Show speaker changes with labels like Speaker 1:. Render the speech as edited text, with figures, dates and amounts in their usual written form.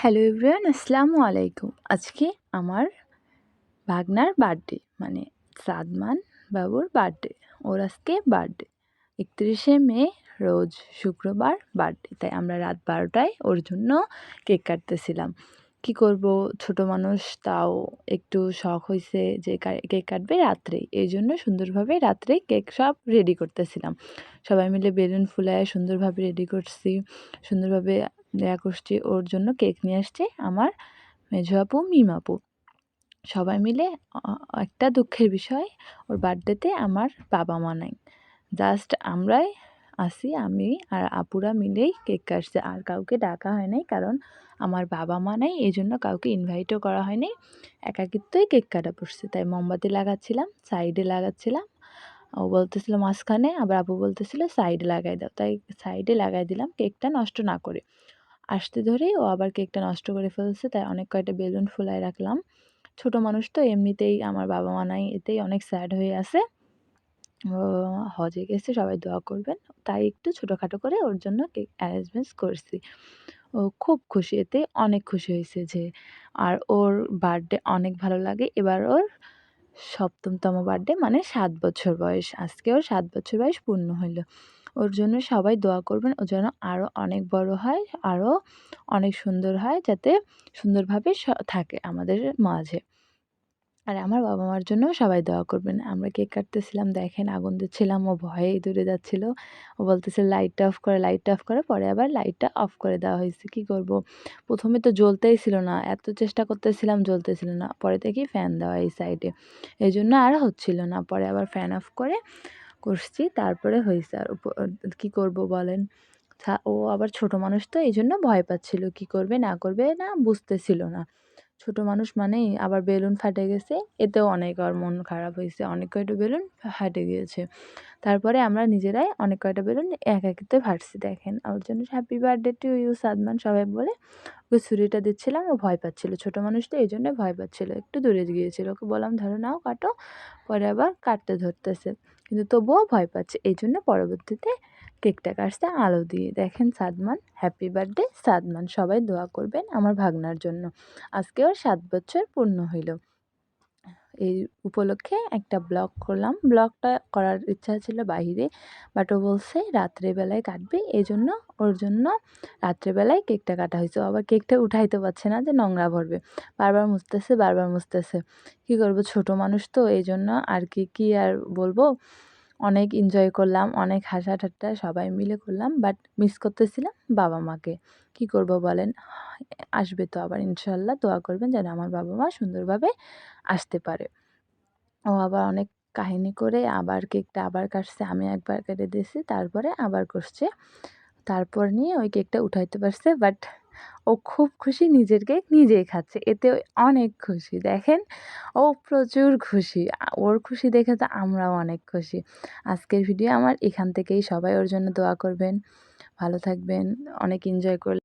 Speaker 1: Hello everyone, আসসালামু আলাইকুম। আজকে আমার ভাগনার বার্থডে, মানে সাদমান বাবুর বার্থডে। ওর আজকে বার্থডে 31শে মে, রোজ শুক্রবার বার্থডে। তাই আমরা রাত 12টায় ওর জন্য কেক কাটতেছিলাম। কি করব, ছোট মানুষ, তাও একটু শখ হয়েছে যে কেক কাটবে রাত্রেই। এই জন্য সুন্দরভাবে রাত্রেই কেক সব রেডি করতেছিলাম। সবাই মিলে বেলুন ফুলায় সুন্দরভাবে রেডি করছি, সুন্দরভাবে করছি। ওর জন্য কেক নিয়ে আসছে আমার মেঝো আপু, মিম আপু। সবাই মিলে একটা দুঃখের বিষয়, ওর বার্থডেতে আমার বাবা মা নাই। জাস্ট আমরাই আছি, আমি আর আপুরা মিলেই কেক কাটছে। আর কাউকে ডাকা হয় নাই, কারণ আমার বাবা মা নাই, এই জন্য কাউকে ইনভাইটও করা হয়নি। একাকিত্বই কেক কাটা পড়ছে। তাই মোমবাতি লাগাচ্ছিলাম, সাইডে লাগাচ্ছিলাম। ও বলতেছিল মাঝখানে, আবার আপু বলতেছিল সাইডে লাগাই দাও। তাই সাইডে লাগাই দিলাম, কেকটা নষ্ট না করে। আসতে ধরেই ও আবার কেকটা নষ্ট করে ফেলছে। তাই অনেক কয়টা বেলুন ফুলায় রাখলাম। ছোট মানুষ তো, এমনিতেই আমার বাবা মা নাই, এতেই অনেক স্যাড হয়ে আছে। ও হজে গেছে, সবাই দোয়া করবেন। তাই একটু ছোটোখাটো করে ওর জন্য কেক অ্যারেঞ্জমেন্টস করছি। ও খুব খুশি, এতে অনেক খুশি হয়েছে যে, আর ওর বার্থডে অনেক ভালো লাগে। এবার ওর ৭মতম বার্থডে, মানে ৭ বছর বয়স। আজকে ওর ৭ বছর বয়স পূর্ণ হইল। ওর জন্য সবাই দোয়া করবেন, ও যেন আরও অনেক বড় হয়, আরও অনেক সুন্দর হয়, যাতে সুন্দরভাবে থাকে আমাদের মাঝে। আর আমার বাবা মার জন্যও সবাই দোয়া করবেন। আমরা কেক কাটতেছিলাম, দেখেন আগুন দিচ্ছিলাম, ও ভয়েই দূরে যাচ্ছিল। ও বলতেছিল লাইটটা অফ করে, লাইটটা অফ করে। পরে আবার লাইটটা অফ করে দেওয়া হয়েছে। কী করব, প্রথমে তো জ্বলতেই ছিল না, এত চেষ্টা করতেছিলাম, জ্বলতেছিল না। পরে দেখি ফ্যান দেওয়া এই সাইডে, এই জন্য আর হচ্ছিল না। পরে আবার ফ্যান অফ করে করছি, তারপরে হয়েছে। আর কী করব বলেন, ও আবার ছোট মানুষ তো, এই জন্য ভয় পাচ্ছিল, কী করবে না করবে না বুঝতেছিল না। ছোট মানুষ মানেই আবার বেলুন ফাটে গেছে, এতেও অনেক ওর মন খারাপ হয়েছে। অনেক কয়টা বেলুন ফাটে গিয়েছে। তারপরে আমরা নিজেরাই অনেক কয়টা বেলুন একাকিত্বে ফাটছি। দেখেন, ওর জন্য happy birthday to you Sadman সবাই বলে ওকে ছুরিটা দিচ্ছিলাম। ও ভয় পাচ্ছিল, ছোট মানুষ তো, এই জন্য ভয় পাচ্ছিল, একটু দূরে গিয়েছিল। ওকে বললাম ধরো, নাও কাটো। পরে আবার কাটতে ধরতেছে, কিন্তু তবুও ভয় পাচ্ছে। এই জন্য পরবর্তীতে কেকটা কাটছে আলো দিয়ে। দেখেন সাদমান, হ্যাপি বার্থডে সাদমান। সবাই দোয়া করবেন আমার ভাগনার জন্য। আজকে ওর ৭ বছর পূর্ণ হইল। এই উপলক্ষে একটা ব্লগ করলাম। ব্লগটা করার ইচ্ছা ছিল বাহিরে, বাট ও বলছে রাত্রেবেলায় কাটবে, এই জন্য ওর জন্য রাত্রেবেলায় কেকটা কাটা হয়েছে। আবার কেকটা উঠাইতে পারছে না, যে নোংরা ভরবে, বারবার মুছতেছে, বারবার মুছতেছে। কী করবো, ছোট মানুষ তো, এই জন্য আর কি আর বলবো। অনেক এনজয় করলাম, অনেক হাসা ঠাট্টা সবাই মিলে করলাম, বাট মিস করতেছিলাম বাবা মাকে। কী করব বলেন, আসবে তো আবার ইনশাল্লাহ। দোয়া করবেন যেন আমার বাবা মা সুন্দরভাবে আসতে পারে। ও আবার অনেক কাহিনী করে আবার কেকটা আবার কাটছে। আমি একবার কেটে দিয়েছি, তারপরে আবার করছে। তারপর নিয়ে ওই কেকটা উঠাইতে পারছে, বাট ও খুব খুশি, নিজের কেক নিজেই খাচ্ছে, এতে অনেক খুশি। দেখেন, ও প্রচুর খুশি। ওর খুশি দেখে তো আমরাও অনেক খুশি। আজকের ভিডিও আমার এখান থেকেই। সবাই ওর জন্য দোয়া করবেন, ভালো থাকবেন। অনেক এনজয় করলাম।